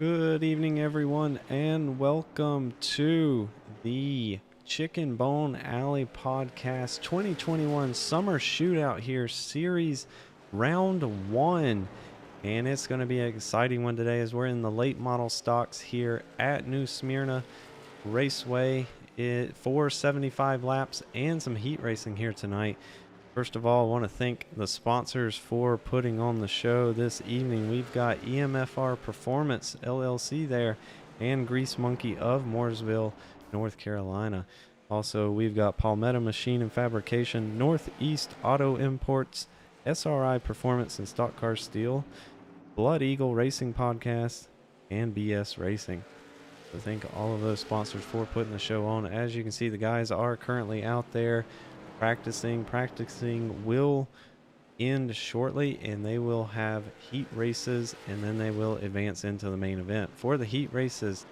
Good evening, everyone, and welcome to the Chicken Bone Alley Podcast 2021 Summer Shootout here, Series Round 1. And it's going to be an exciting one today as we're in the late model stocks here at New Smyrna Raceway. For 75 laps and some heat racing here tonight. First of all, I want to thank the sponsors for putting on the show this evening. We've got EMFR Performance LLC there and Grease Monkey of Mooresville, North Carolina. Also, we've got Palmetto Machine and Fabrication, Northeast Auto Imports, SRI Performance and Stock Car Steel, Blood Eagle Racing Podcast, and BS Racing. So thank all of those sponsors for putting the show on. As you can see, the guys are currently out there practicing will end shortly, and they will have heat races, and then they will advance into the main event. For the heat races,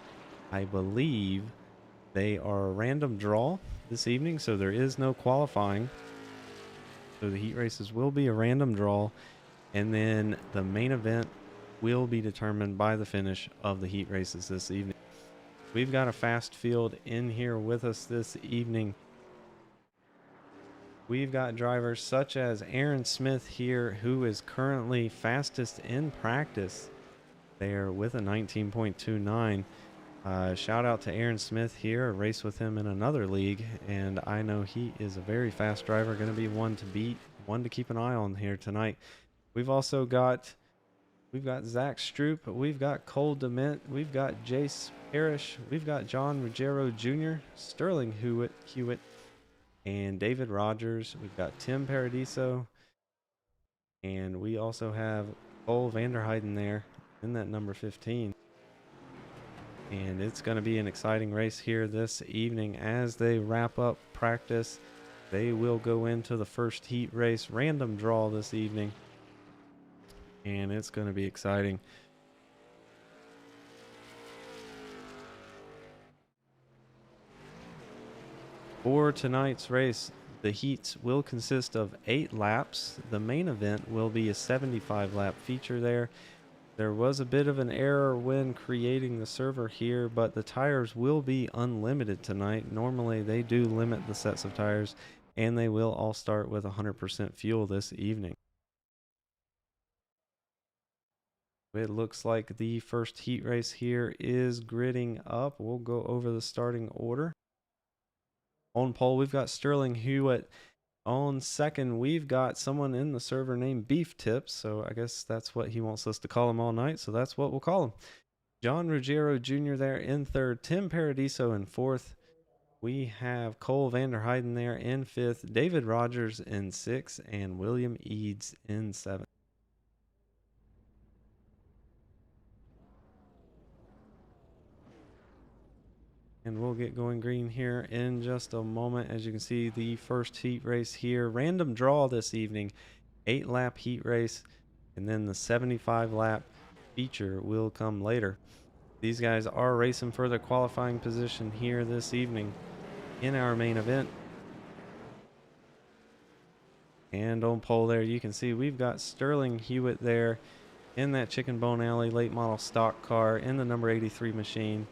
I believe they are a random draw this evening, so there is no qualifying. So the heat races will be a random draw, and then the main event will be determined by the finish of the heat races this evening. We've got a fast field in here with us this evening. We've got drivers such as Aaron Smith here, who is currently fastest in practice there with a 19.29. Shout out to Aaron Smith here. I raced with him in another league, and I know he is a very fast driver, going to be one to beat, one to keep an eye on here tonight. We've also got Zach Stroop, we've got Cole DeMint, we've got Jace Parrish, we've got John Ruggiero Jr., Sterling Hewitt, and David Rogers. We've got Tim Paradiso, and we also have Cole Vanderheiden there in that number 15. And it's going to be an exciting race here this evening. As they wrap up practice, they will go into the first heat race random draw this evening, and it's going to be exciting. For tonight's race, the heats will consist of 8 laps. The main event will be a 75 lap feature there. There was a bit of an error when creating the server here, but the tires will be unlimited tonight. Normally they do limit the sets of tires, and they will all start with 100% fuel this evening. It looks like the first heat race here is gridding up. We'll go over the starting order. On pole, we've got Sterling Hewitt. On second, we've got someone in the server named Beef Tips, so I guess that's what he wants us to call him all night, so that's what we'll call him. John Ruggiero Jr. there in third, Tim Paradiso in fourth. We have Cole Vanderheiden there in fifth, David Rogers in sixth, and William Eads in seventh. And we'll get going green here in just a moment. As you can see, the first heat race here, random draw this evening, 8 lap heat race, and then the 75 lap feature will come later. These guys are racing for their qualifying position here this evening in our main event. And on pole there, you can see we've got Sterling Hewitt there in that Chicken Bone Alley late model stock car in the number 83 machine.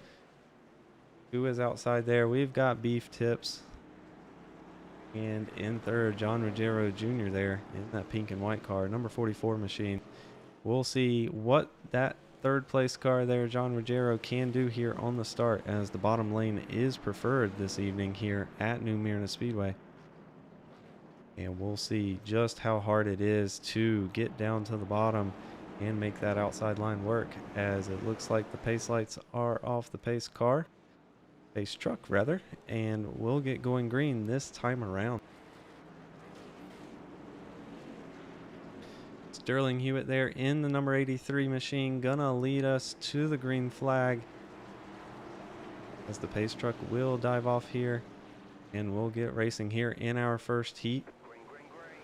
Who is outside there? We've got Beef Tips. And in third, John Ruggiero Jr. there in that pink and white car, number 44 machine. We'll see what that third place car there, John Ruggiero, can do here on the start, as the bottom lane is preferred this evening here at New Smyrna Speedway. And we'll see just how hard it is to get down to the bottom and make that outside line work, as it looks like the pace lights are off the pace car. Pace truck rather, and we'll get going green this time around. Sterling Hewitt there in the number 83 machine, gonna lead us to the green flag, as the pace truck will dive off here, and we'll get racing here in our first heat.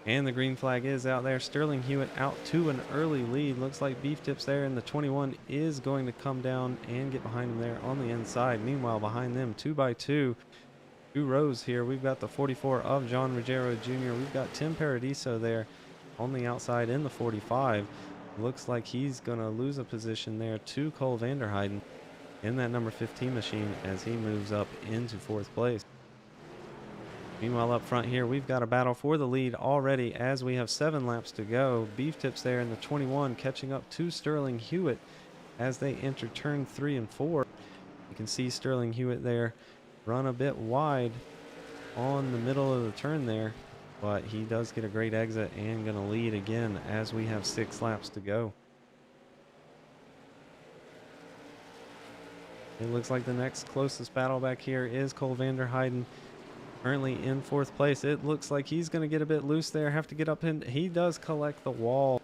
And the green flag is out there. Sterling Hewitt out to an early lead. Looks like Beef Tips there in the 21 is going to come down and get behind him there on the inside. Meanwhile, behind them, 2 by 2, 2 rows here. We've got the 44 of John Ruggiero Jr. We've got Tim Paradiso there on the outside in the 45. Looks like he's going to lose a position there to Cole Vanderheiden in that number 15 machine as he moves up into 4th place. Meanwhile, up front here, we've got a battle for the lead already as we have 7 laps to go. Beef Tips there in the 21 catching up to Sterling Hewitt as they enter turn 3 and 4. You can see Sterling Hewitt there run a bit wide on the middle of the turn there, but he does get a great exit and going to lead again as we have 6 laps to go. It looks like the next closest battle back here is Cole Vanderheiden, currently in 4th place. It looks like he's going to get a bit loose there, have to get up in. He does collect the wall.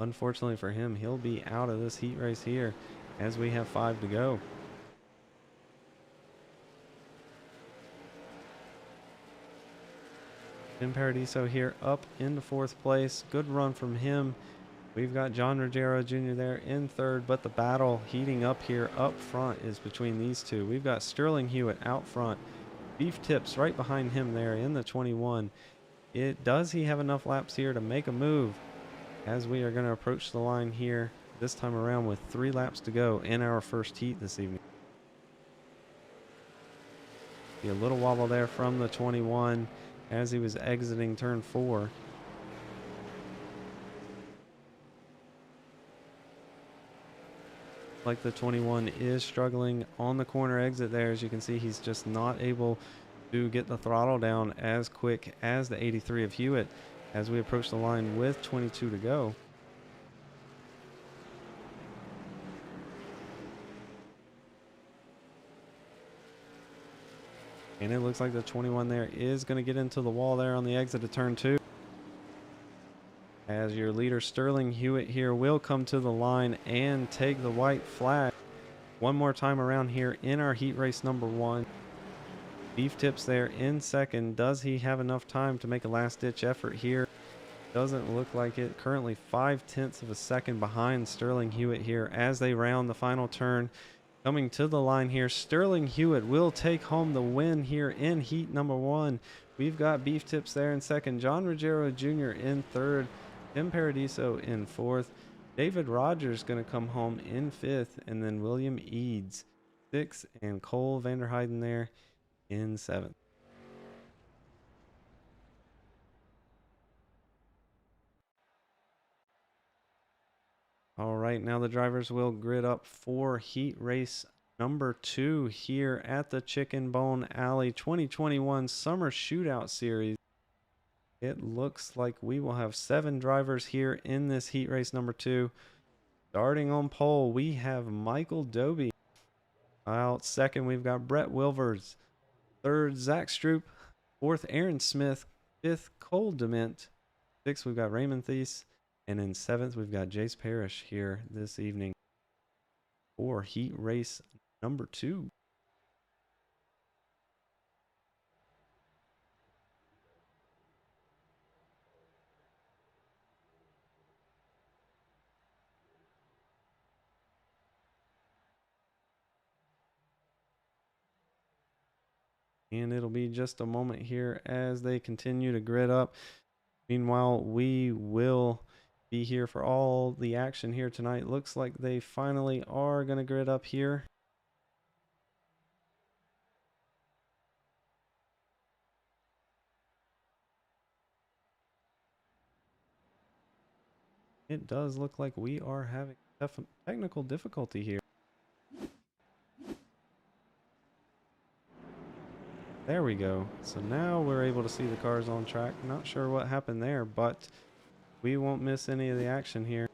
Unfortunately for him, he'll be out of this heat race here as we have 5 to go. Tim Paradiso here up into 4th place. Good run from him. We've got John Ruggiero Jr. there in 3rd, but the battle heating up here up front is between these two. We've got Sterling Hewitt out front. Beef Tips right behind him there in the 21. Does he have enough laps here to make a move as we are going to approach the line here this time around with 3 laps to go in our first heat this evening. See a little wobble there from the 21 as he was exiting turn 4. Like the 21 is struggling on the corner exit there. As you can see, he's just not able to get the throttle down as quick as the 83 of Hewitt as we approach the line with 22 to go. And it looks like the 21 there is going to get into the wall there on the exit of turn 2. As your leader Sterling Hewitt here will come to the line and take the white flag one more time around here in our heat race number 1. Beef Tips there in 2nd. Does he have enough time to make a last ditch effort here? Doesn't look like it. Currently 5/10 of a second behind Sterling Hewitt here as they round the final turn. Coming to the line here, Sterling Hewitt will take home the win here in heat number 1. We've got Beef Tips there in 2nd, John Ruggiero Jr. in 3rd, Tim Paradiso in 4th, David Rogers going to come home in 5th, and then William Eads 6th, and Cole Vanderheiden there in 7th. All right, now the drivers will grid up for heat race number 2 here at the Chicken Bone Alley 2021 Summer Shootout Series. It looks like we will have 7 drivers here in this heat race number 2. Starting on pole, we have Michael Doby. Out second, we've got Brett Wilvers. 3rd, Zach Stroop. 4th, Aaron Smith. 5th, Cole Dement. 6th, we've got Raymond Thies. And in 7th, we've got Jace Parrish here this evening for heat race number 2. And it'll be just a moment here as they continue to grid up. Meanwhile, we will be here for all the action here tonight. Looks like they finally are going to grid up here. It does look like we are having technical difficulty here. There we go. So now we're able to see the cars on track. Not sure what happened there, but we won't miss any of the action here.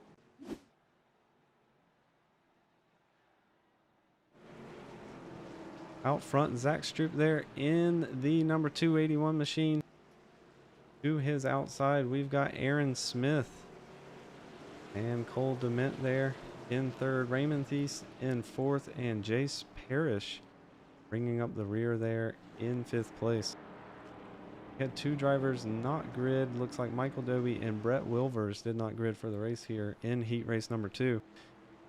Out front, Zach Stroop there in the number 281 machine. To his outside, we've got Aaron Smith and Cole Dement there in 3rd, Raymond Thies in 4th, and Jace Parrish bringing up the rear there in 5th place. We had 2 drivers not grid. Looks like Michael Doby and Brett Wilvers did not grid for the race here in heat race number 2.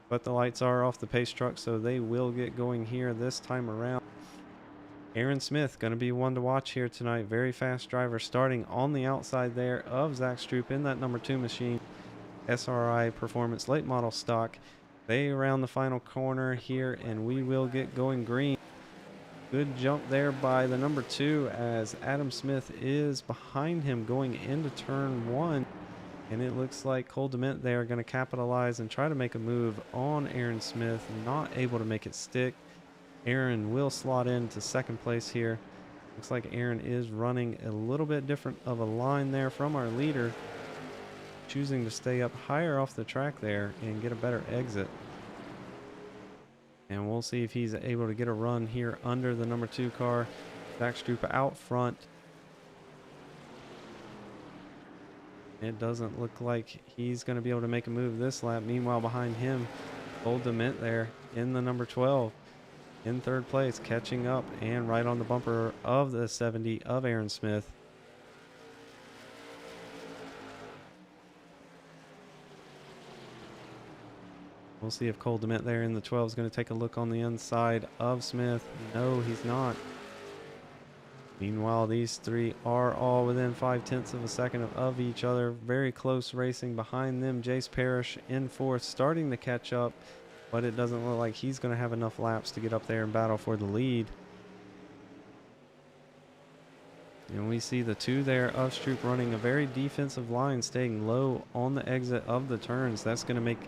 But the lights are off the pace truck, so they will get going here this time around. Aaron Smith going to be one to watch here tonight. Very fast driver starting on the outside there of Zach Stroop in that number 2 machine. SRI Performance late model stock. They round the final corner here, and we will get going green. Good jump there by the number 2 as Adam Smith is behind him going into turn 1. And it looks like Cole Dement there are going to capitalize and try to make a move on Aaron Smith. Not able to make it stick. Aaron will slot into second place here. Looks like Aaron is running a little bit different of a line there from our leader. Choosing to stay up higher off the track there and get a better exit. And we'll see if he's able to get a run here under the number 2 car. Zach Stroop out front. It doesn't look like he's going to be able to make a move this lap. Meanwhile, behind him, Cole Dement there in the number 12 in third place, catching up and right on the bumper of the 70 of Aaron Smith. We'll see if Cole Dement there in the 12 is going to take a look on the inside of Smith. No, he's not. Meanwhile, these three are all within 0.5 of a second of each other. Very close racing behind them. Jace Parrish in fourth, starting to catch up, but it doesn't look like he's going to have enough laps to get up there and battle for the lead. And we see the 2 there of Stroop running a very defensive line, staying low on the exit of the turns. That's going to make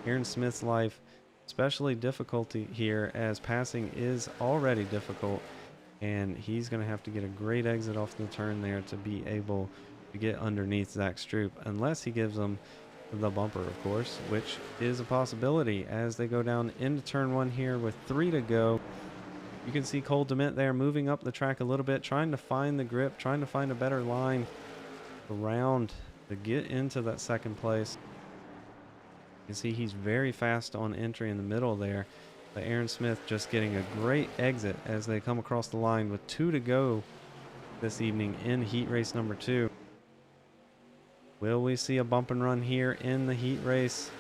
Aaron Smith's life especially difficult here, as passing is already difficult. And he's going to have to get a great exit off the turn there to be able to get underneath Zach Stroop, unless he gives them the bumper, of course, which is a possibility as they go down into turn 1 here with 3 to go. You can see Cole Dement there moving up the track a little bit, trying to find the grip, trying to find a better line around to get into that second place. You can see he's very fast on entry in the middle there. But Aaron Smith just getting a great exit as they come across the line with 2 to go this evening in heat race number 2. Will we see a bump and run here in the heat race?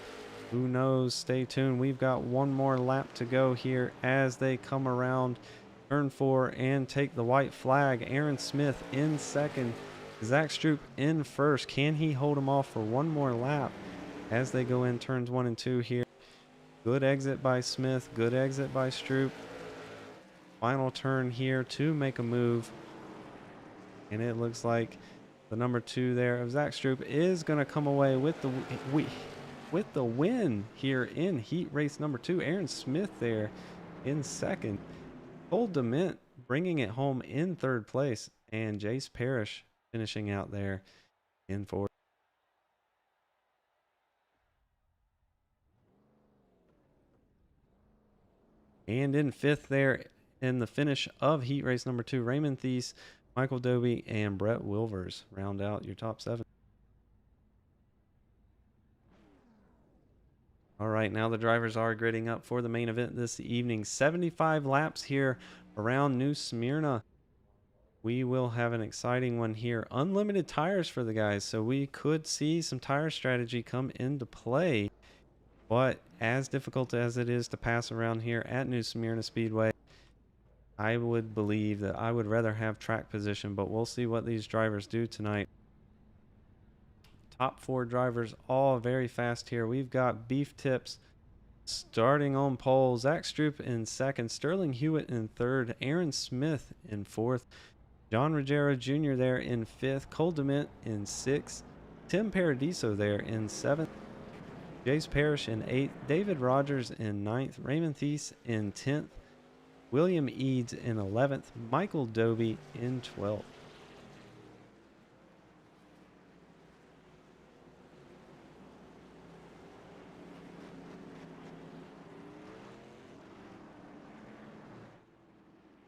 Who knows? Stay tuned. We've got one more lap to go here as they come around turn 4 and take the white flag. Aaron Smith in second. Zach Stroop in first. Can he hold him off for one more lap as they go in turns 1 and 2 here? Good exit by Smith. Good exit by Stroop. Final turn here to make a move. And it looks like the number 2 there of Zach Stroop is going to come away with the win here in heat race number 2. Aaron Smith there in second. Cole Dement bringing it home in third place. And Jace Parrish finishing out there in fourth. And in fifth there in the finish of heat race number 2, Raymond Thies, Michael Doby, and Brett Wilvers round out your top 7. All right, now the drivers are gridding up for the main event this evening. 75 laps here around New Smyrna. We will have an exciting one here. Unlimited tires for the guys, so we could see some tire strategy come into play. But as difficult as it is to pass around here at New Smyrna Speedway, I would believe that I would rather have track position, but we'll see what these drivers do tonight. Top 4 drivers, all very fast here. We've got Beef Tips starting on pole. Zach Stroop in second. Sterling Hewitt in third. Aaron Smith in fourth. John Ruggiero Jr. there in fifth. Cole Dement in sixth. Tim Paradiso there in seventh. Jace Parrish in 8th, David Rogers in 9th, Raymond Thies in 10th, William Eads in 11th, Michael Doby in 12th.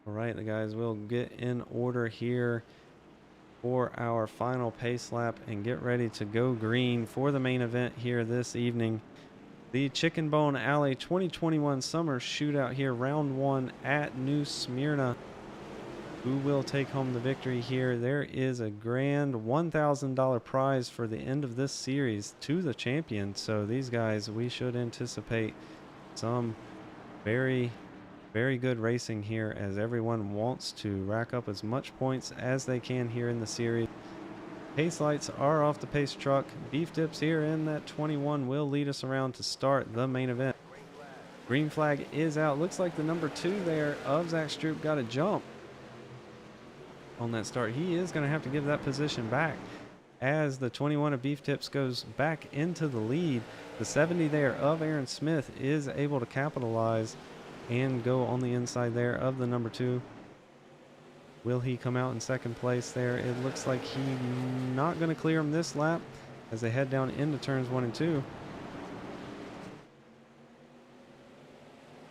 All right, the guys will get in order here for our final pace lap and get ready to go green for the main event here this evening. The Chicken Bone Alley 2021 Summer Shootout here, round 1 at New Smyrna. Who will take home the victory here? There is a grand $1,000 prize for the end of this series to the champion. So these guys, we should anticipate some very good racing here, as everyone wants to rack up as much points as they can here in the series. Pace lights are off the pace truck. Beef Tips here in that 21 will lead us around to start the main event. Green flag is out. Looks like the number 2 there of Zach Stroop got a jump on that start. He is going to have to give that position back as the 21 of Beef Tips goes back into the lead. The 70 there of Aaron Smith is able to capitalize and go on the inside there of the number 2. Will he come out in second place there? It looks like he's not going to clear him this lap as they head down into turns 1 and 2.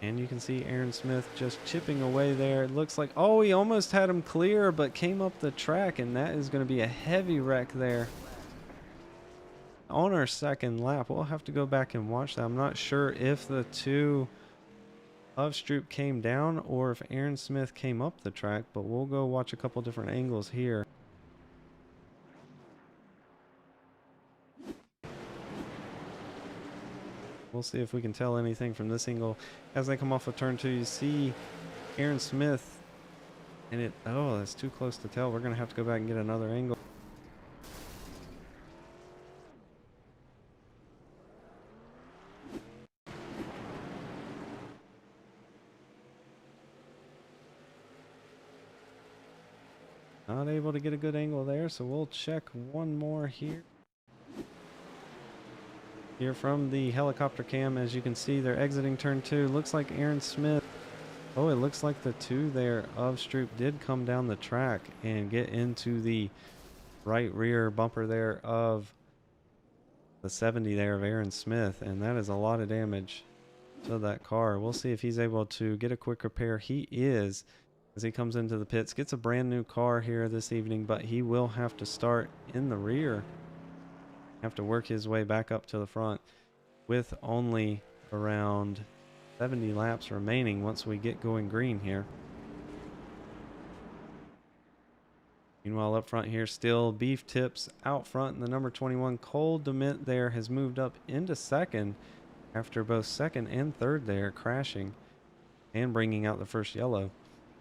And you can see Aaron Smith just chipping away there. It looks like, oh, he almost had him clear, but came up the track, and that is going to be a heavy wreck there. On our second lap, we'll have to go back and watch that. I'm not sure if the 2 of Stroop came down or if Aaron Smith came up the track, but we'll go watch a couple different angles here. We'll see if we can tell anything from this angle. As they come off of turn 2, you see Aaron Smith, and oh, that's too close to tell. We're going to have to go back and get another angle. Not able to get a good angle there, so we'll check one more here. Here from the helicopter cam, as you can see, they're exiting turn 2. Looks like Aaron Smith. Oh, it looks like the 2 there of Stroop did come down the track and get into the right rear bumper there of the 70 there of Aaron Smith, and that is a lot of damage to that car. We'll see if he's able to get a quick repair. He is, as he comes into the pits, gets a brand new car here this evening, but he will have to start in the rear. Have to work his way back up to the front with only around 70 laps remaining once we get going green here. Meanwhile, up front here, still Beef Tips out front, and the number 21 Cole DeMint there has moved up into second after both second and third there crashing and bringing out the first yellow.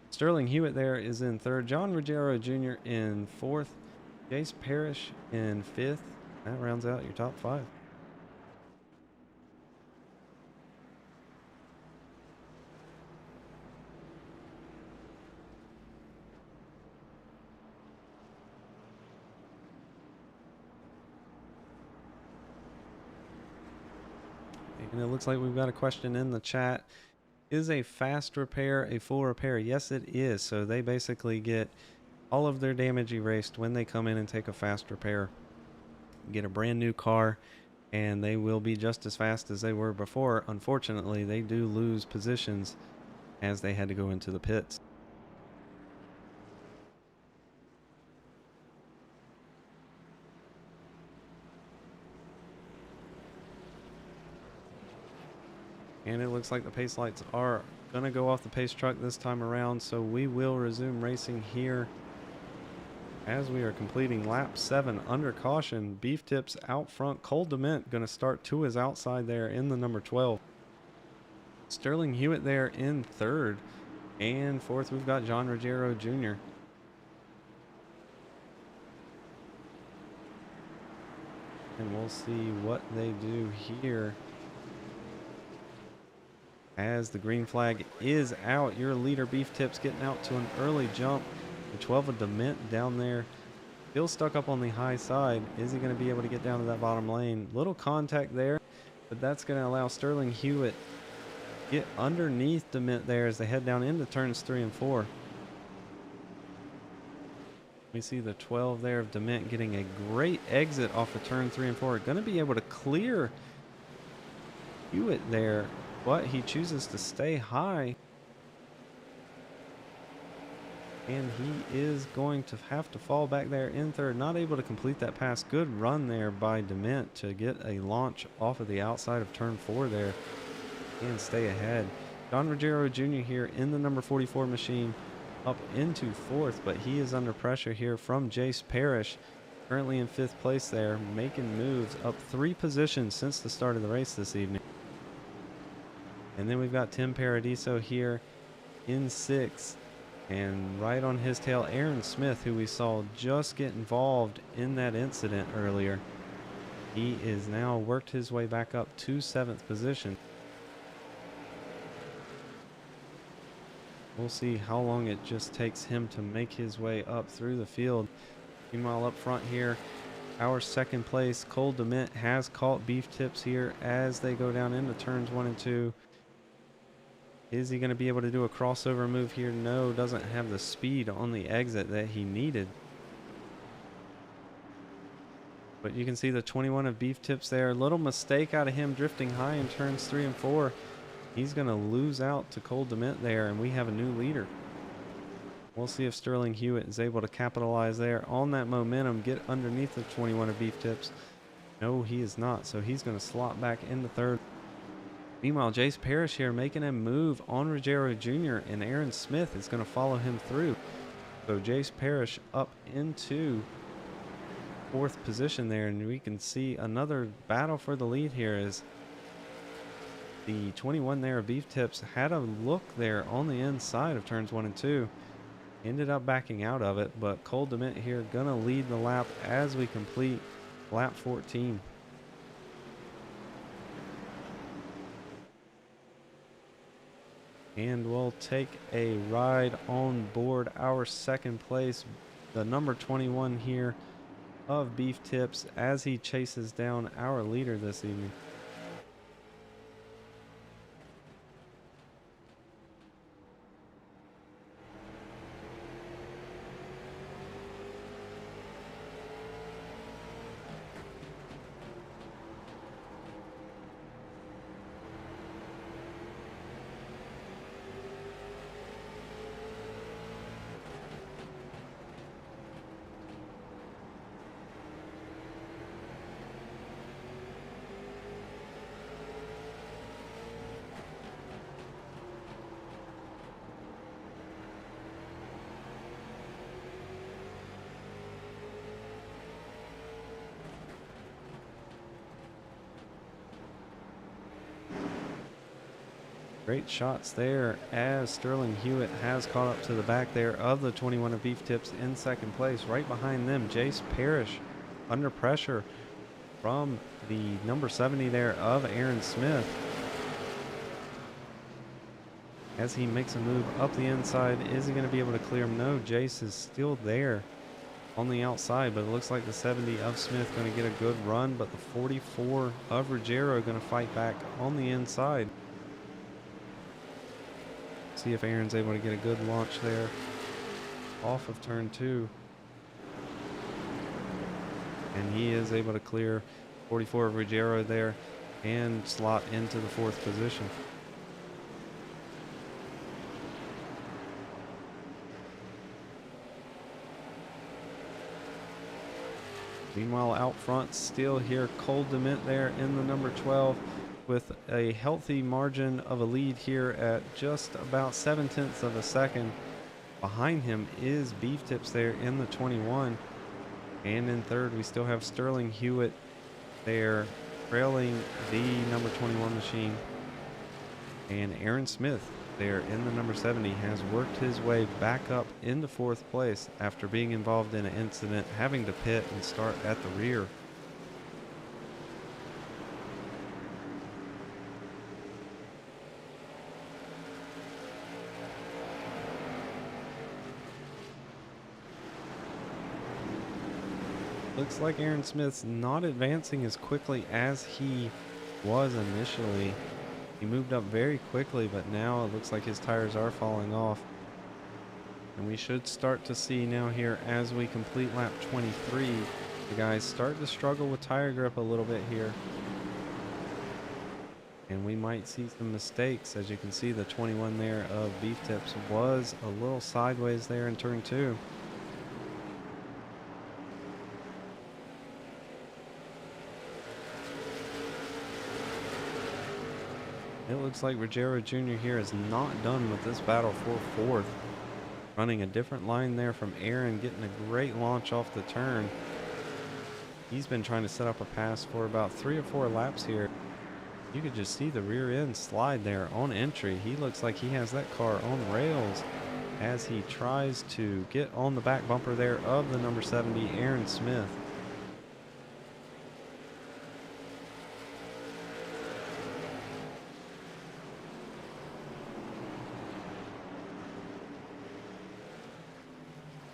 Sterling Hewitt there is in third, John Ruggiero Jr. in fourth, Jace Parrish in fifth. That rounds out your top 5. And it looks like we've got a question in the chat. Is a fast repair a full repair? Yes, it is. So they basically get all of their damage erased when they come in and take a fast repair. Get a brand new car, and they will be just as fast as they were before. Unfortunately, they do lose positions as they had to go into the pits. And it looks like the pace lights are going to go off the pace truck this time around, so we will resume racing here as we are completing lap 7 under caution. Beef Tips out front. Cole DeMint going to start to his outside there in the number 12. Sterling Hewitt there in third. And fourth, we've got John Ruggiero Jr. And we'll see what they do here. As the green flag is out, your leader Beef Tips getting out to an early jump. The 12 of DeMint down there, still stuck up on the high side. Is he going to be able to get down to that bottom lane? Little contact there, but that's going to allow Sterling Hewitt get underneath DeMint there as they head down into turns 3 and 4. We see the 12 there of DeMint getting a great exit off of turn 3 and 4. Going to be able to clear Hewitt there, but he chooses to stay high. And he is going to have to fall back there in third. Not able to complete that pass. Good run there by DeMint to get a launch off of the outside of turn 4 there and stay ahead. John Ruggiero Jr. here in the number 44 machine up into fourth, but he is under pressure here from Jace Parrish, currently in 5th place there, making moves up 3 positions since the start of the race this evening. And then we've got Tim Paradiso here in 6th. And right on his tail, Aaron Smith, who we saw just get involved in that incident earlier. He is now worked his way back up to 7th position. We'll see how long it just takes him to make his way up through the field. Meanwhile, up front here, our 2nd place, Cole DeMint, has caught Beef Tips here as they go down into turns 1 and 2. Is he going to be able to do a crossover move here? No, doesn't have the speed on the exit that he needed. But you can see the 21 of Beef Tips there. Little mistake out of him drifting high in turns 3 and 4. He's going to lose out to Cole DeMint there, and we have a new leader. We'll see if Sterling Hewitt is able to capitalize there on that momentum, get underneath the 21 of Beef Tips. No, he is not, so he's going to slot back into 3rd. Meanwhile, Jace Parrish here making a move on Ruggiero Jr., and Aaron Smith is going to follow him through. So Jace Parrish up into 4th position there, and we can see another battle for the lead here as the 21 there of Beef Tips had a look there on the inside of turns 1 and 2. Ended up backing out of it, but Cole DeMint here going to lead the lap as we complete lap 14. And we'll take a ride on board our 2nd place, the number 21 here of Beef Tips, as he chases down our leader this evening. Great shots there as Sterling Hewitt has caught up to the back there of the 21 of Beef Tips in 2nd place. Right behind them, Jace Parrish under pressure from the number 70 there of Aaron Smith. As he makes a move up the inside, is he going to be able to clear him? No, Jace is still there on the outside, but it looks like the 70 of Smith going to get a good run, but the 44 of Ruggiero going to fight back on the inside. See if Aaron's able to get a good launch there off of turn 2. And he is able to clear 44 of Ruggiero there and slot into the 4th position. Meanwhile, out front, still here, Cole DeMint there in the number 12 with a healthy margin of a lead here at just about 0.7 of a second. Behind him is Beef Tips there in the 21. And in 3rd, we still have Sterling Hewitt there trailing the number 21 machine. And Aaron Smith there in the number 70 has worked his way back up into 4th place after being involved in an incident, having to pit and start at the rear. Looks like Aaron Smith's not advancing as quickly as he was initially. He moved up very quickly, but now it looks like his tires are falling off. And we should start to see now here as we complete lap 23, the guys start to struggle with tire grip a little bit here. And we might see some mistakes. As you can see, the 21 there of Beef Tips was a little sideways there in turn 2. It looks like Ruggiero Jr. here is not done with this battle for 4th. Running a different line there from Aaron, getting a great launch off the turn. He's been trying to set up a pass for about 3 or 4 laps here. You could just see the rear end slide there on entry. He looks like he has that car on rails. as he tries to get on the back bumper there of the number 70, Aaron Smith.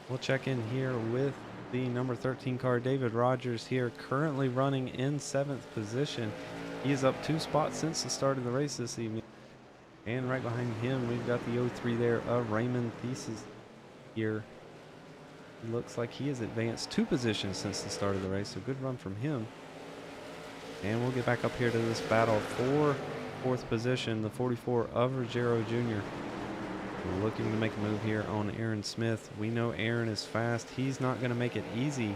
We'll check in here with the number 13 car, David Rogers, here currently running in 7th position. He is up 2 spots since the start of the race this evening. And right behind him, we've got the 03 there of Raymond Thesis here. It looks like he has advanced 2 positions since the start of the race, so good run from him. And we'll get back up here to this battle for 4th position, the 44 of Ruggiero Jr. Looking to make a move here on Aaron Smith. We know Aaron is fast. He's not going to make it easy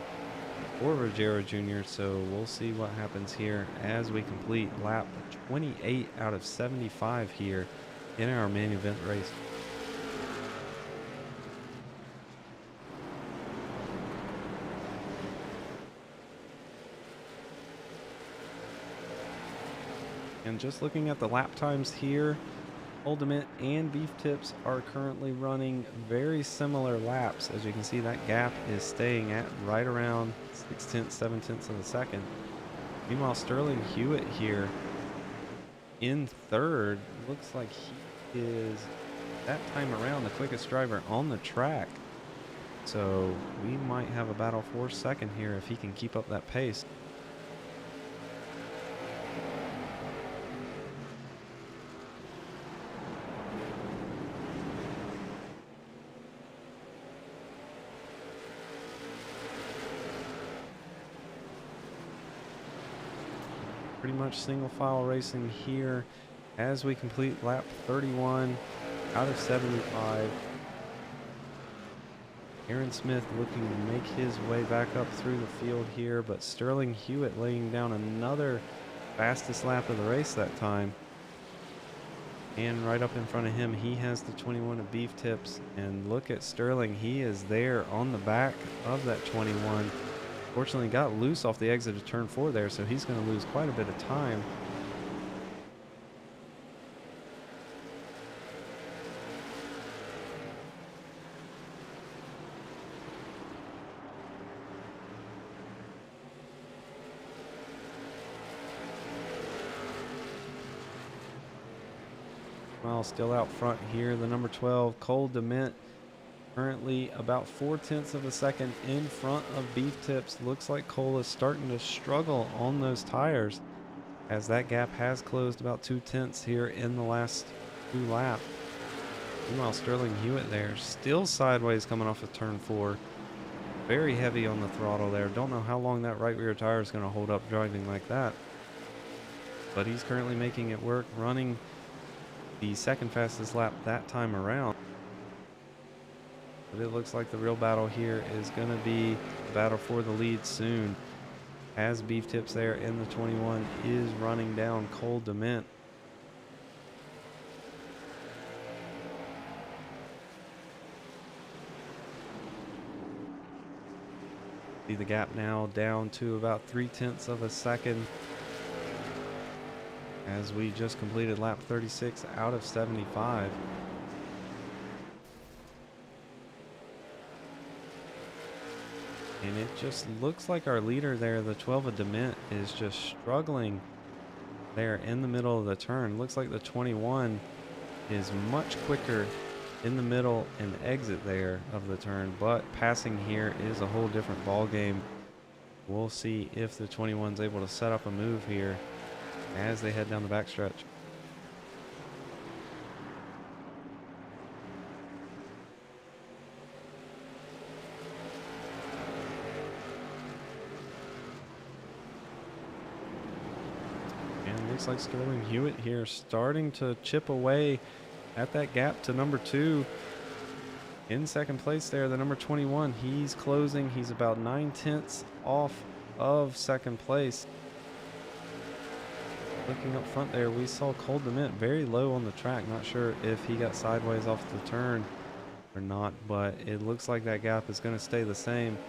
for Ruggiero Jr., so we'll see what happens here as we complete lap 28 out of 75 here in our main event race. And just looking at the lap times here, Ultimate and Beef Tips are currently running very similar laps. As you can see, that gap is staying at right around 6/10, 7/10 of a second. Meanwhile, Sterling Hewitt here in 3rd. Looks like he is, that time around, the quickest driver on the track. So we might have a battle for 2nd here if he can keep up that pace. Pretty much single file racing here as we complete lap 31 out of 75. Aaron Smith looking to make his way back up through the field here, but Sterling Hewitt laying down another fastest lap of the race that time. And right up in front of him, he has the 21 of Beef Tips. And look at Sterling, he is there on the back of that 21. Fortunately got loose off the exit of turn 4 there, so he's going to lose quite a bit of time. Well, still out front here, the number 12, Cole DeMint, currently about 4/10 of a second in front of Beef Tips. Looks like Cole is starting to struggle on those tires as that gap has closed about 2/10 here in the last 2 laps. Meanwhile, Sterling Hewitt there, still sideways coming off of turn 4. Very heavy on the throttle there. Don't know how long that right rear tire is going to hold up driving like that. But he's currently making it work, running the 2nd fastest lap that time around. But it looks like the real battle here is going to be the battle for the lead soon, as Beef Tips there in the 21 is running down Cole DeMint. See the gap now down to about 3/10 of a second as we just completed lap 36 out of 75. And it just looks like our leader there, the 12 of DeMint, is just struggling there in the middle of the turn. Looks like the 21 is much quicker in the middle and exit there of the turn, but passing here is a whole different ball game. We'll see if the 21's able to set up a move here as they head down the backstretch. Looks like Sterling Hewitt here starting to chip away at that gap to number 2. In 2nd place there, the number 21. He's closing. He's about 9/10 off of 2nd place. Looking up front there, we saw Cole DeMint very low on the track. Not sure if he got sideways off the turn or not, but it looks like that gap is going to stay the same.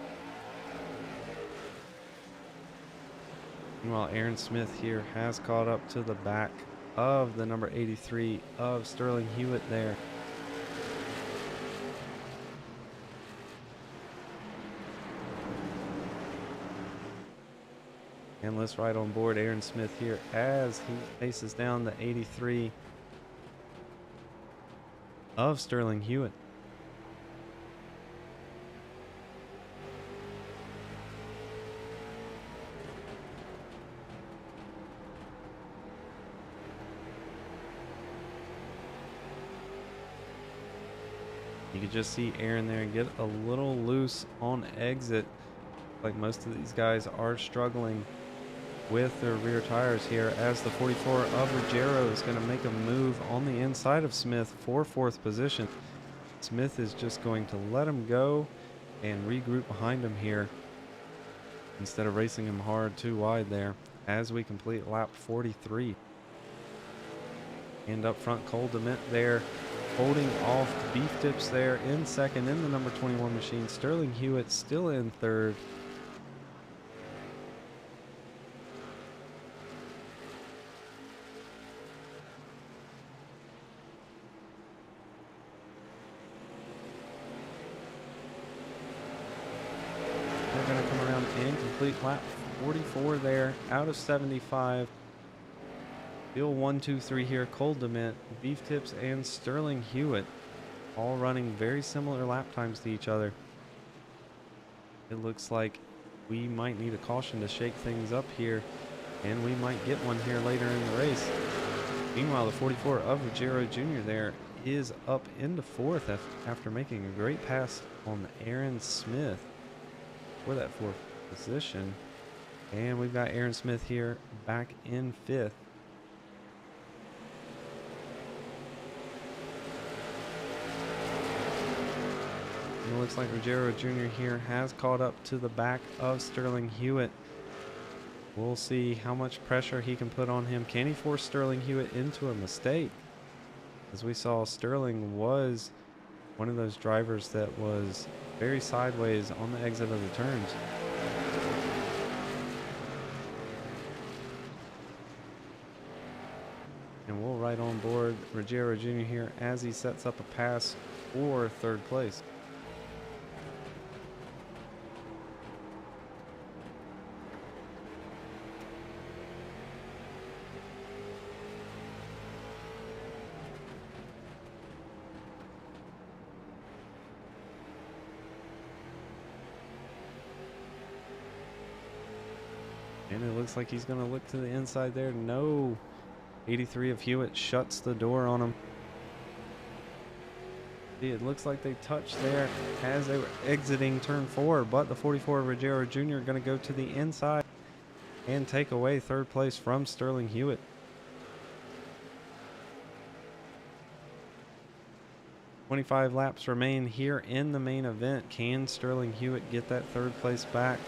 Meanwhile, Aaron Smith here has caught up to the back of the number 83 of Sterling Hewitt there. And let's ride on board Aaron Smith here as he faces down the 83 of Sterling Hewitt. You can just see Aaron there get a little loose on exit. Like most of these guys are struggling with their rear tires here as the 44 of Ruggiero is going to make a move on the inside of Smith for 4th position. Smith is just going to let him go and regroup behind him here instead of racing him hard too wide there as we complete lap 43. And up front, Cole DeMint there holding off Beef Tips there in 2nd in the number 21 machine. Sterling Hewitt still in 3rd. They're going to come around and complete lap 44 there out of 75. Still 1, 2, 3 here. Cole DeMint, Beef Tips, and Sterling Hewitt all running very similar lap times to each other. It looks like we might need a caution to shake things up here, and we might get one here later in the race. Meanwhile, the 44 of Ruggiero Jr. there is up into 4th after making a great pass on Aaron Smith for that 4th position. And we've got Aaron Smith here back in 5th. It looks like Ruggiero Jr. here has caught up to the back of Sterling Hewitt. We'll see how much pressure he can put on him. Can he force Sterling Hewitt into a mistake? As we saw, Sterling was one of those drivers that was very sideways on the exit of the turns. And we'll ride on board Ruggiero Jr. here as he sets up a pass for 3rd place. And it looks like he's going to look to the inside there. No. 83 of Hewitt shuts the door on him. See, it looks like they touched there as they were exiting turn 4, but the 44 of Ruggiero Jr. going to go to the inside and take away 3rd place from Sterling Hewitt. "25 laps remain here in the main event. Can Sterling Hewitt get that 3rd place back?"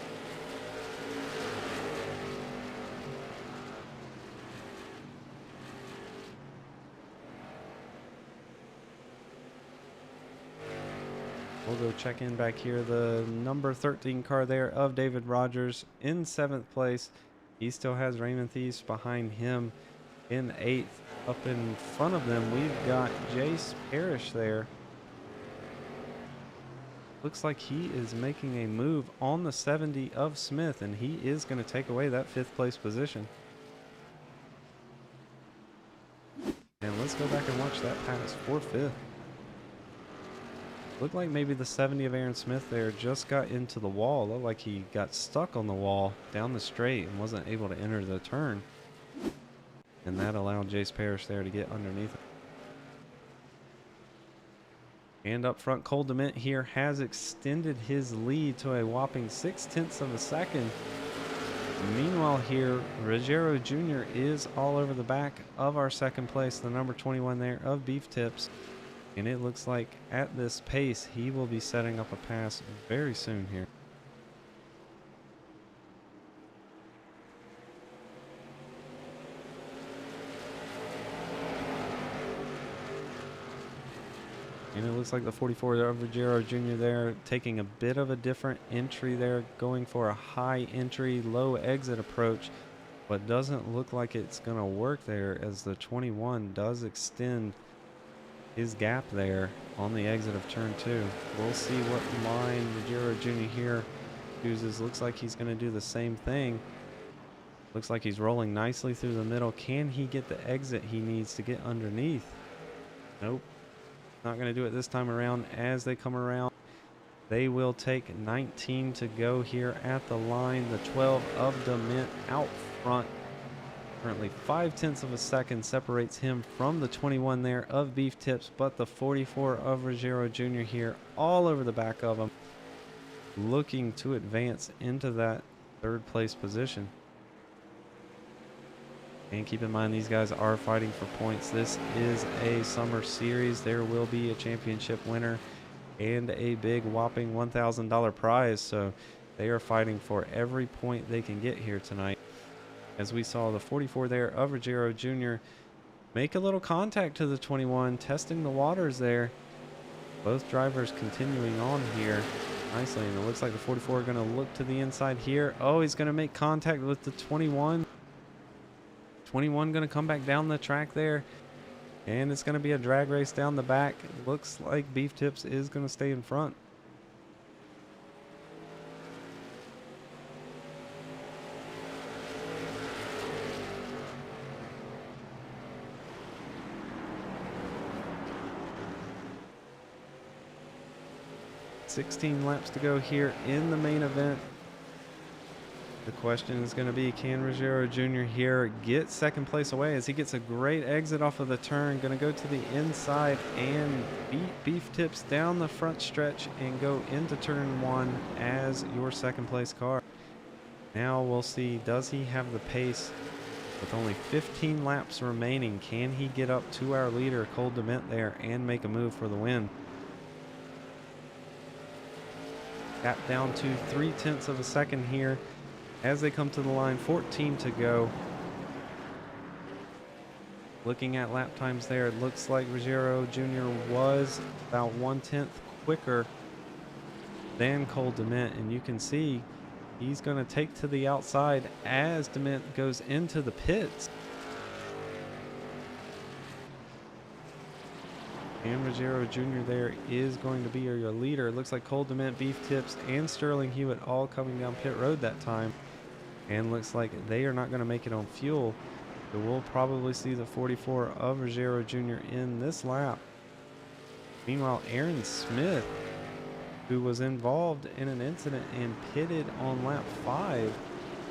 We'll go check in back here. The number 13 car there of David Rogers in 7th place. He still has Raymond Thieves behind him in 8th. Up in front of them, we've got Jace Parrish there. Looks like he is making a move on the 70 of Smith, and he is going to take away that 5th place position. And let's go back and watch that pass for 5th. Looked like maybe the 70 of Aaron Smith there just got into the wall. Looked like he got stuck on the wall down the straight and wasn't able to enter the turn. And that allowed Jace Parrish there to get underneath him. And up front, Cole DeMint here has extended his lead to a whopping 0.6 of a second. Meanwhile here, Ruggiero Jr. is all over the back of our 2nd place, the number 21 there of Beef Tips. And it looks like at this pace, he will be setting up a pass very soon here. And it looks like the 44 of Ruggiero Jr. there taking a bit of a different entry there, going for a high entry, low exit approach, but doesn't look like it's going to work there as the 21 does extend his gap there on the exit of turn 2. We'll see what line Ruggiero Jr. here chooses. Looks like he's going to do the same thing. Looks like he's rolling nicely through the middle. Can he get the exit he needs to get underneath? Nope. Not going to do it this time around. As they come around, they will take 19 to go here at the line. The 12 of Dement out front. Currently 0.5 of a second separates him from the 21 there of Beef Tips, but the 44 of Ruggiero Jr. here all over the back of him, looking to advance into that third place position. And keep in mind, these guys are fighting for points. This is a summer series. There will be a championship winner and a big whopping $1,000 prize. So they are fighting for every point they can get here tonight. As we saw the 44 there of Ruggiero Jr. make a little contact to the 21, testing the waters there. Both drivers continuing on here nicely. And it looks like the 44 are going to look to the inside here. Oh, he's going to make contact with the 21. 21 going to come back down the track there, and it's going to be a drag race down the back. Looks like Beef Tips is going to stay in front. $16 laps to go here in the main event. The question is going to be, can Ruggiero Jr. here get second place away as he gets a great exit off of the turn? Going to go to the inside and beat Beef Tips down the front stretch and go into turn 1 as your second place car. Now we'll see, does he have the pace with only 15 laps remaining? Can he get up to our leader, Cole Dement, there and make a move for the win? Gap down to 0.3 of a second here. As they come to the line, 14 to go. Looking at lap times there, it looks like Ruggiero Jr. was about 1/10 quicker than Cole Dement, and you can see he's going to take to the outside as Dement goes into the pits. And Ruggiero Jr. there is going to be your leader. It looks like Cole Dement, Beef Tips, and Sterling Hewitt all coming down pit road that time. And looks like they are not going to make it on fuel. So we'll probably see the 44 of Ruggiero Jr. in this lap. Meanwhile, Aaron Smith, who was involved in an incident and pitted on lap 5.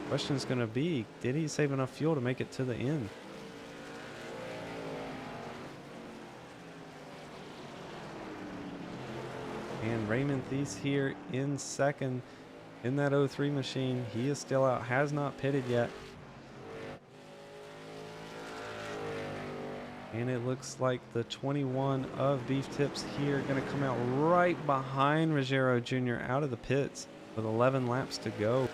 Question's going to be, did he save enough fuel to make it to the end? And Raymond Thies here in second. In that 03 machine, he is still out, has not pitted yet. And it looks like the 21 of Beef Tips here going to come out right behind Ruggiero Jr. out of the pits with 11 laps to go.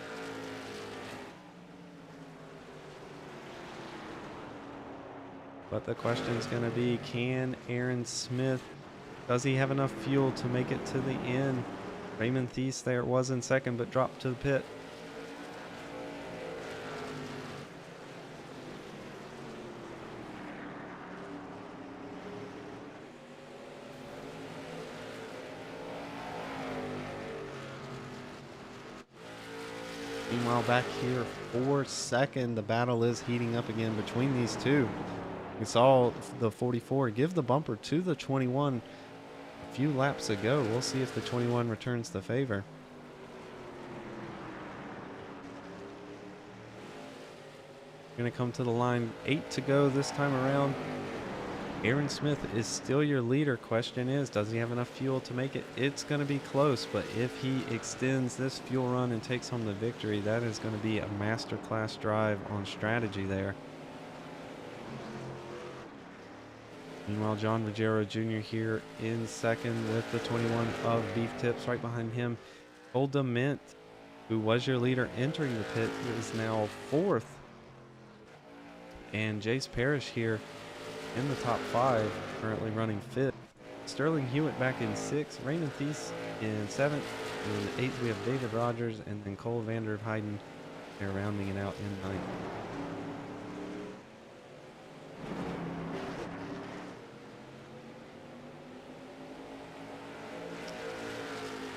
But the question is going to be, can Aaron Smith, does he have enough fuel to make it to the end? Raymond Thies there was in second, but dropped to the pit. Meanwhile, back here for second, the battle is heating up again between these two. We saw the 44 give the bumper to the 21 a few laps ago. We'll see if the 21 returns the favor. Going to come to the line, 8 to go this time around. Aaron Smith is still your leader. Question is, does he have enough fuel to make it? It's going to be close, but if he extends this fuel run and takes home the victory, that is going to be a masterclass drive on strategy there. Meanwhile, John Ruggiero Jr. here in second with the 21 of Beef Tips. Right behind him, Cole Dement, who was your leader entering the pit, is now fourth. And Jace Parrish here in the top 5, currently running 5th. Sterling Hewitt back in 6th. Raymond Thies in 7th. In 8th, we have David Rogers, and then Cole Vander Heiden. They're rounding it out in 9th.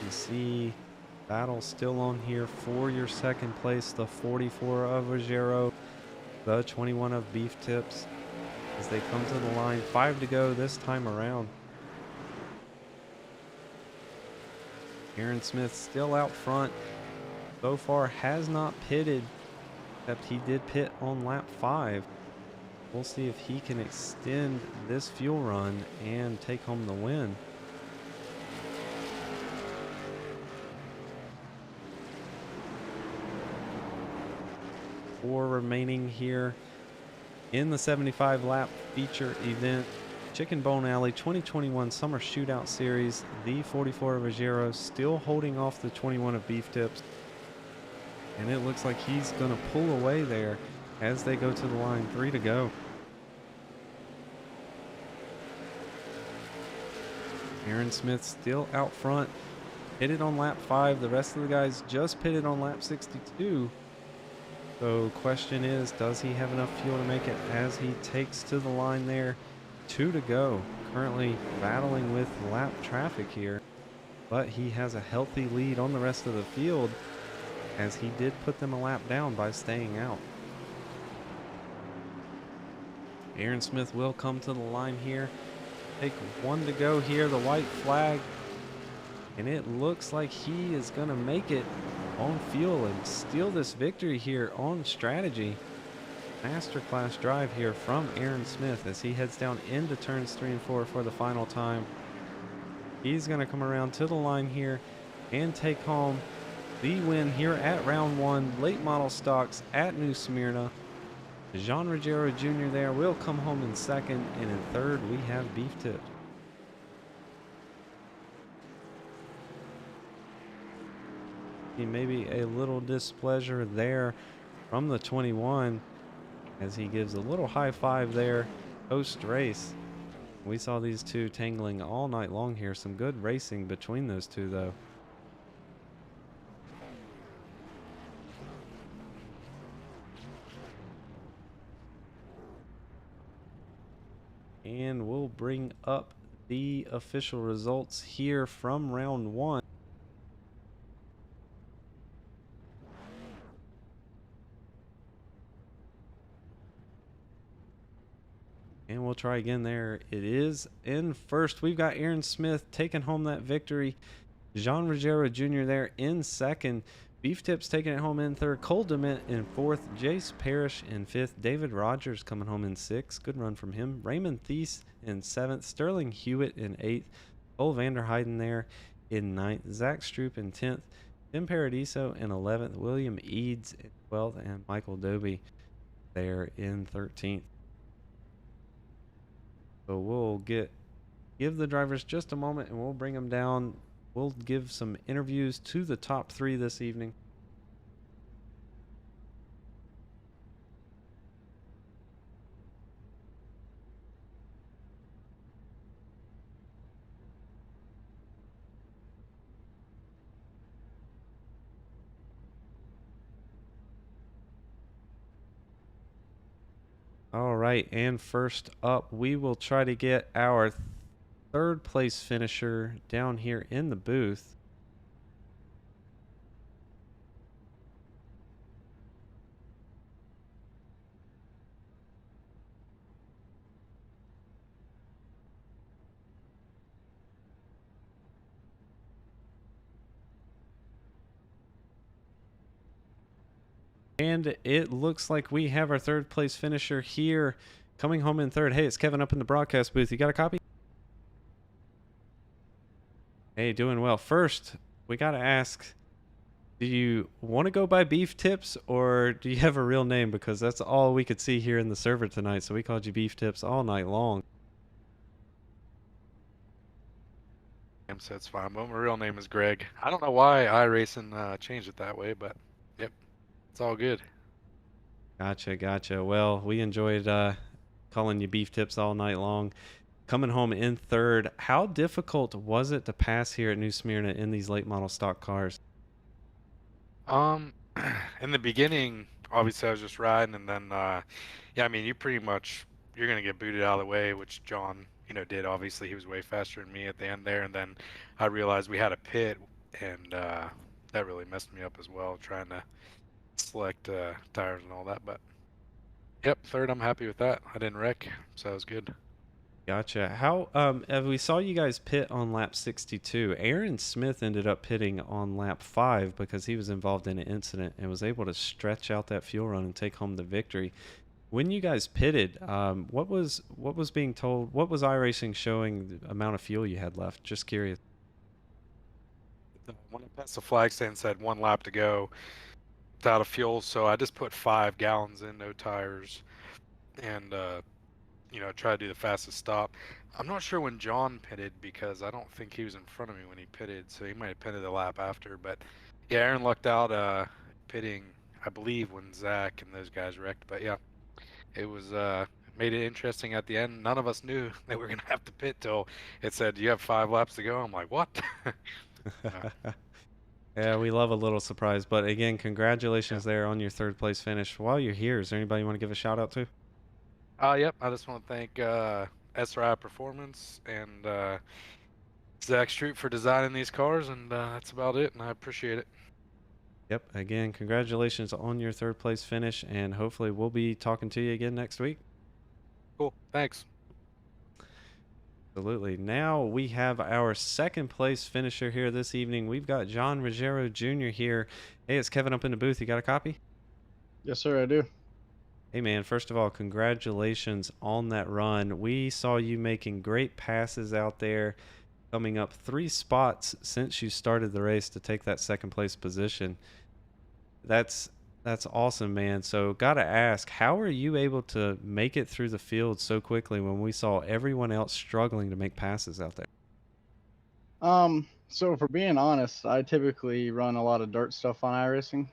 You see Battle still on here for your second place. The 44 of Ruggiero, the 21 of Beef Tips, as they come to the line. 5 to go this time around. Aaron Smith still out front. So far has not pitted, except he did pit on lap 5. We'll see if he can extend this fuel run and take home the win. 4 remaining here in the 75 lap feature event. Chicken Bone Alley 2021 Summer Shootout Series. The 44 of Ruggiero still holding off the 21 of Beef Tips. And it looks like he's going to pull away there as they go to the line. 3 to go. Aaron Smith still out front. Pitted on lap 5. The rest of the guys just pitted on lap 62. So question is, does he have enough fuel to make it as he takes to the line there? 2 to go. Currently battling with lap traffic here, but he has a healthy lead on the rest of the field as he did put them a lap down by staying out. Aaron Smith will come to the line here. Take 1 to go here, the white flag. And it looks like he is going to make it on fuel and steal this victory here on strategy. Masterclass drive here from Aaron Smith as he heads down into turns 3 and 4 for the final time. He's going to come around to the line here and take home the win here at round 1, late model stocks at New Smyrna. Jean Ruggiero Jr. there will come home in second, and in third we have Beef Tip. Maybe a little displeasure there from the 21 as he gives a little high five there post race. We saw these two tangling all night long here. Some good racing between those two though. And we'll bring up the official results here from round 1. And we'll try again there. It is in first. We've got Aaron Smith taking home that victory. Jean Ruggiero Jr. there in second. Beef Tips taking it home in third. Cole DeMint in fourth. Jace Parrish in fifth. David Rogers coming home in sixth. Good run from him. Raymond Thies in seventh. Sterling Hewitt in eighth. Cole Vanderheiden there in ninth. Zach Stroop in 10th. Tim Paradiso in 11th. William Eads in 12th. And Michael Doby there in 13th. So we'll give the drivers just a moment and we'll bring them down. We'll give some interviews to the top 3 this evening. All right, and first up, we will try to get our third place finisher down here in the booth. And it looks like we have our third place finisher here coming home in third. Hey, it's Kevin up in the broadcast booth. You got a copy? Hey, doing well. First, we got to ask, do you want to go by Beef Tips or do you have a real name? Because that's all we could see here in the server tonight. So we called you Beef Tips all night long. So it's fine. But my real name is Greg. I don't know why iRacing changed it that way, but yep, it's all good. Gotcha. Well, we enjoyed calling you Beef Tips all night long. Coming home in third, how difficult was it to pass here at New Smyrna in these late model stock cars? In the beginning, obviously I was just riding, and then yeah, I mean you're gonna get booted out of the way, which John did. Obviously he was way faster than me at the end there, and then I realized we had a pit, and that really messed me up as well, trying to select tires and all that. But yep, third, I'm happy with that. I didn't wreck, so that was good. Gotcha. How we saw you guys pit on lap 62. Aaron Smith ended up pitting on lap 5 because he was involved in an incident and was able to stretch out that fuel run and take home the victory. When you guys pitted, what was being told? What was iRacing showing the amount of fuel you had left? Just curious. When I passed the flag stand, said 1 lap to go without a fuel, so I just put 5 gallons in, no tires, and try to do the fastest stop. I'm not sure when John pitted because I don't think he was in front of me when he pitted, so he might have pitted a lap after. But yeah, Aaron lucked out pitting, I believe, when Zach and those guys wrecked. But yeah, it was made it interesting at the end. None of us knew that we were gonna have to pit till it said you have 5 laps to go. I'm like, what? Yeah, Yeah, we love a little surprise. But again, yeah. congratulations there on your third place finish. While you're here, is there anybody you want to give a shout out to? Yep. I just want to thank SRI Performance and Zach Stroop for designing these cars, and that's about it. And I appreciate it. Yep. Again, congratulations on your third place finish, and hopefully we'll be talking to you again next week. Cool. Thanks. Absolutely. Now we have our second place finisher here this evening. We've got John Ruggiero Jr. here. Hey, it's Kevin up in the booth. You got a copy? Yes, sir, I do. Hey, man, first of all, congratulations on that run. We saw you making great passes out there, coming up 3 spots since you started the race to take that second place position. That's that's awesome, man. So, gotta ask, how are you able to make it through the field so quickly when we saw everyone else struggling to make passes out there? So for being honest, I typically run a lot of dirt stuff on iRacing.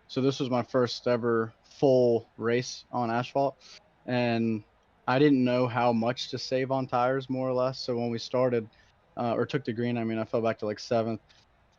So this was my first ever full race on asphalt, and I didn't know how much to save on tires, more or less. So when we started, or took the green, I mean, I fell back to like seventh,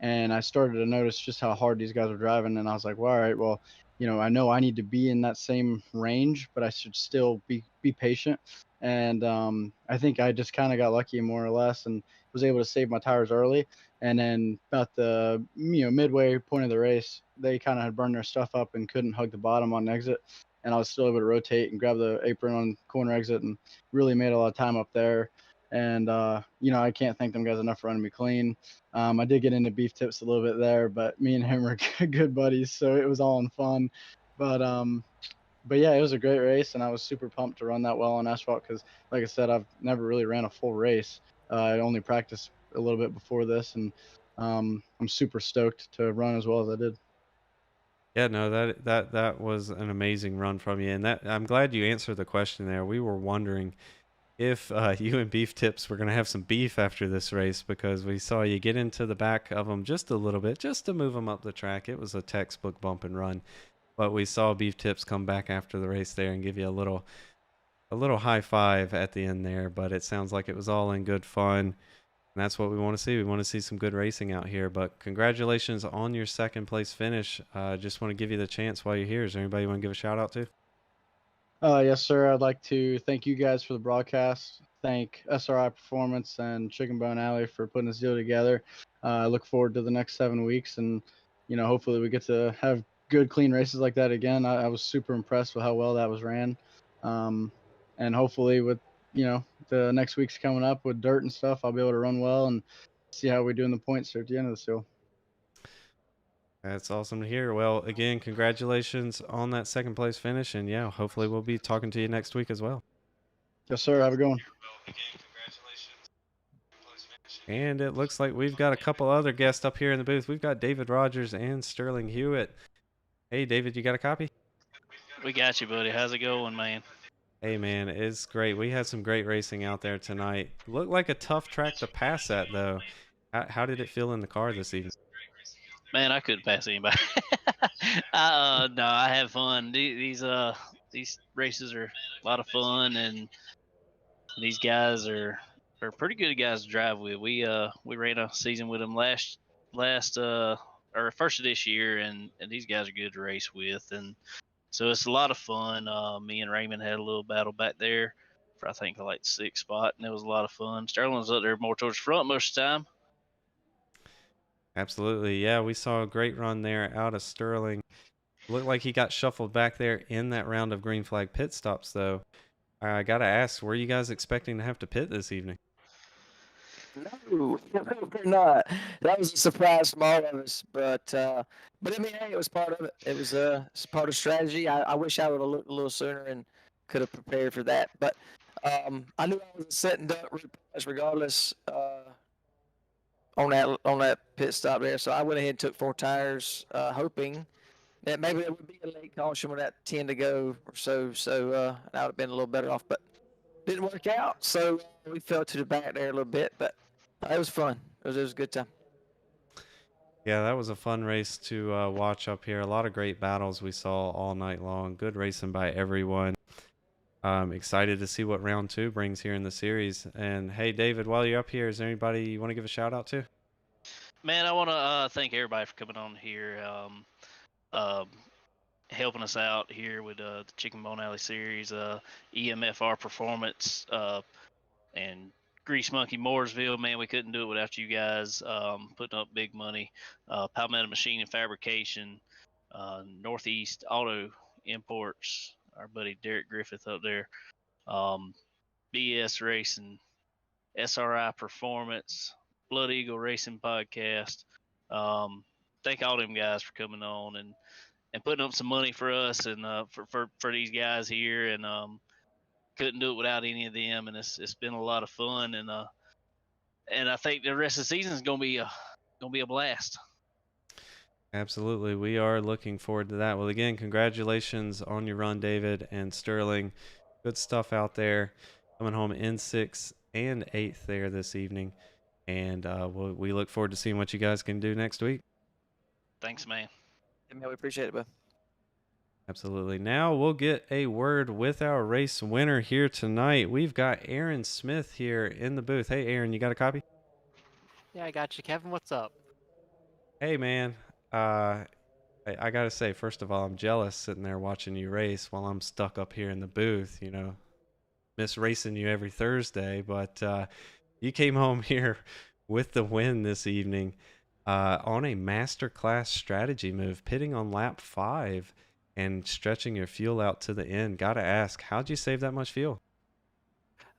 and I started to notice just how hard these guys were driving, and I was like, well, all right, well, I know I need to be in that same range, but I should still be patient. And I think I just kind of got lucky, more or less, and was able to save my tires early. And then about the midway point of the race, they kind of had burned their stuff up and couldn't hug the bottom on exit, and I was still able to rotate and grab the apron on corner exit, and really made a lot of time up there. And I can't thank them guys enough for running me clean. I did get into beef tips a little bit there, but me and him are good buddies, so it was all in fun. But but yeah, it was a great race, and I was super pumped to run that well on asphalt because, like I said, I've never really ran a full race. I only practiced a little bit before this, and I'm super stoked to run as well as I did. Yeah, no, that was an amazing run from you, and that I'm glad you answered the question there. We were wondering if you and Beef Tips were going to have some beef after this race because we saw you get into the back of them just a little bit, just to move them up the track. It was a textbook bump and run, but we saw Beef Tips come back after the race there and give you a little high five at the end there. But it sounds like it was all in good fun. And that's what we want to see. We want to see some good racing out here. But congratulations on your second place finish. Just want to give you the chance while you're here. Is there anybody you want to give a shout out to? Yes, sir. I'd like to thank you guys for the broadcast. Thank SRI Performance and Chicken Bone Alley for putting this deal together. I look forward to the next 7 weeks, and hopefully we get to have good, clean races like that again. I was super impressed with how well that was ran, um, and hopefully with the next weeks coming up with dirt and stuff, I'll be able to run well and see how we do in the points at the end of the deal. That's awesome to hear. Well, again, congratulations on that second place finish. And yeah, hopefully we'll be talking to you next week as well. Yes, sir. Have a good one. And it looks like we've got a couple other guests up here in the booth. We've got David Rogers and Sterling Hewitt. Hey, David, you got a copy? We got you, buddy. How's it going, man? Hey, man, it's great. We had some great racing out there tonight. Looked like a tough track to pass at, though. How did it feel in the car this evening? Man, I couldn't pass anybody. No, I have fun. These races are a lot of fun, and these guys are pretty good guys to drive with. We ran a season with them last or first of this year, and these guys are good to race with, and so it's a lot of fun. Me and Raymond had a little battle back there for I think like the 6th spot, and it was a lot of fun. Sterling was up there more towards the front most of the time. Absolutely. Yeah, we saw a great run there out of Sterling. Looked like he got shuffled back there in that round of green flag pit stops, though. I got to ask, were you guys expecting to have to pit this evening? No, we're not. That was a surprise from all of us, but I mean, hey, it was part of it. It was it's part of strategy. I wish I would have looked a little sooner and could have prepared for that, but I knew I was a sitting duck regardless on that pit stop there. So I went ahead and took 4 tires, hoping that maybe there would be a late caution with that 10 to go or so. So I would have been a little better off, but didn't work out. So we fell to the back there a little bit, but it was fun. It was a good time. Yeah, that was a fun race to watch up here. A lot of great battles we saw all night long. Good racing by everyone. Excited to see what round 2 brings here in the series. And hey, David, while you're up here, is there anybody you want to give a shout out to? Man, I want to thank everybody for coming on here, um, helping us out here with the Chicken Bone Alley series, EMFR Performance, and Grease Monkey Mooresville. Man, we couldn't do it without you guys putting up big money. Palmetto Machine and Fabrication, Northeast Auto Imports, our buddy Derek Griffith up there, BS Racing, SRI Performance, Blood Eagle Racing Podcast. Thank all them guys for coming on and putting up some money for us and for these guys here. And couldn't do it without any of them. And it's been a lot of fun. And I think the rest of the season is gonna be a blast. Absolutely. We are looking forward to that. Well, again, congratulations on your run, David and Sterling. Good stuff out there. Coming home in 6th and 8th there this evening. And we look forward to seeing what you guys can do next week. Thanks, man. Yeah, man, we appreciate it, bud. Absolutely. Now we'll get a word with our race winner here tonight. We've got Aaron Smith here in the booth. Hey, Aaron, you got a copy? Yeah, I got you, Kevin. What's up? Hey, man. I got to say, first of all, I'm jealous sitting there watching you race while I'm stuck up here in the booth, miss racing you every Thursday. But you came home here with the win this evening on a masterclass strategy move, pitting on lap 5 and stretching your fuel out to the end. Got to ask, how'd you save that much fuel?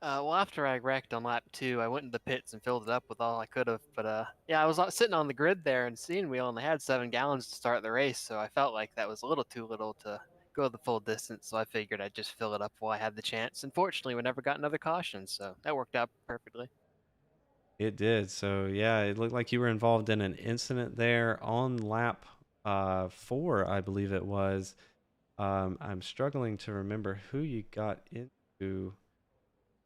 Well, after I wrecked on lap 2, I went in the pits and filled it up with all I could have. But yeah, I was sitting on the grid there and seeing we only had 7 gallons to start the race, so I felt like that was a little too little to go the full distance. So I figured I'd just fill it up while I had the chance. Unfortunately, we never got another caution, so that worked out perfectly. It did. So, yeah, it looked like you were involved in an incident there on lap 4, I believe it was. I'm struggling to remember who you got into.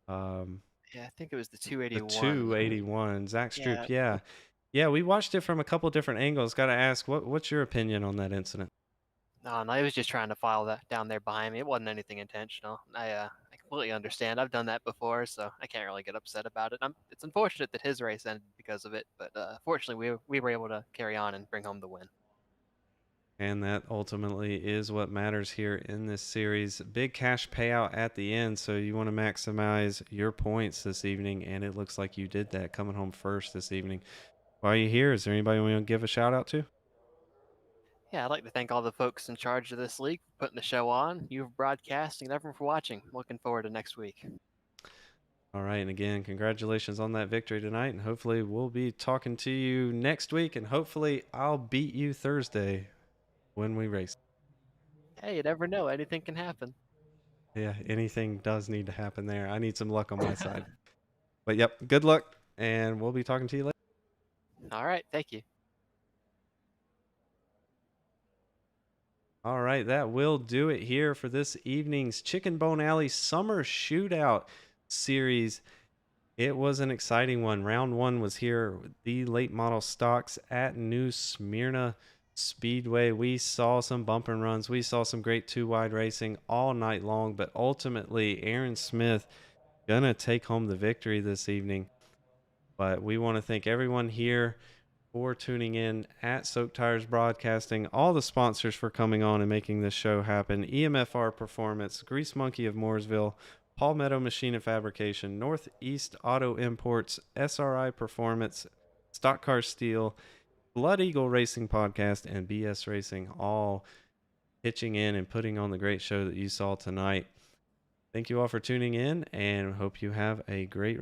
Yeah, I think it was the The 281. 281, Zach Stroop. Yeah. Yeah. Yeah, we watched it from a couple different angles. Got to ask, what's your opinion on that incident? No, I was just trying to file that down there behind me. It wasn't anything intentional. I completely understand. I've done that before, so I can't really get upset about it. It's unfortunate that his race ended because of it, but fortunately we were able to carry on and bring home the win. And that ultimately is what matters here in this series. Big cash payout at the end, so you want to maximize your points this evening, and it looks like you did that coming home first this evening. While you're here, is there anybody we want to give a shout out to? Yeah, I'd like to thank all the folks in charge of this league for putting the show on, you for broadcasting, and everyone for watching. Looking forward to next week. All right, and again, congratulations on that victory tonight, and hopefully we'll be talking to you next week, and hopefully I'll beat you Thursday when we race. Hey, you never know. Anything can happen. Yeah, anything does need to happen there. I need some luck on my side. But yep, good luck, and we'll be talking to you later. All right, thank you. All right, that will do it here for this evening's Chicken Bone Alley Summer Shootout series. It was an exciting one. Round 1 was here with the late model stocks at New Smyrna Speedway. We saw some bump and runs. We saw some great 2-wide racing all night long, but ultimately Aaron Smith gonna take home the victory this evening. But we want to thank everyone here for tuning in at Soak Tires Broadcasting, all the sponsors for coming on and making this show happen: EMFR Performance, Grease Monkey of Mooresville, Palmetto Machine and Fabrication, Northeast Auto Imports, SRI Performance, Stock Car Steel, Blood Eagle Racing Podcast and BS Racing all pitching in and putting on the great show that you saw tonight. Thank you all for tuning in, and hope you have a great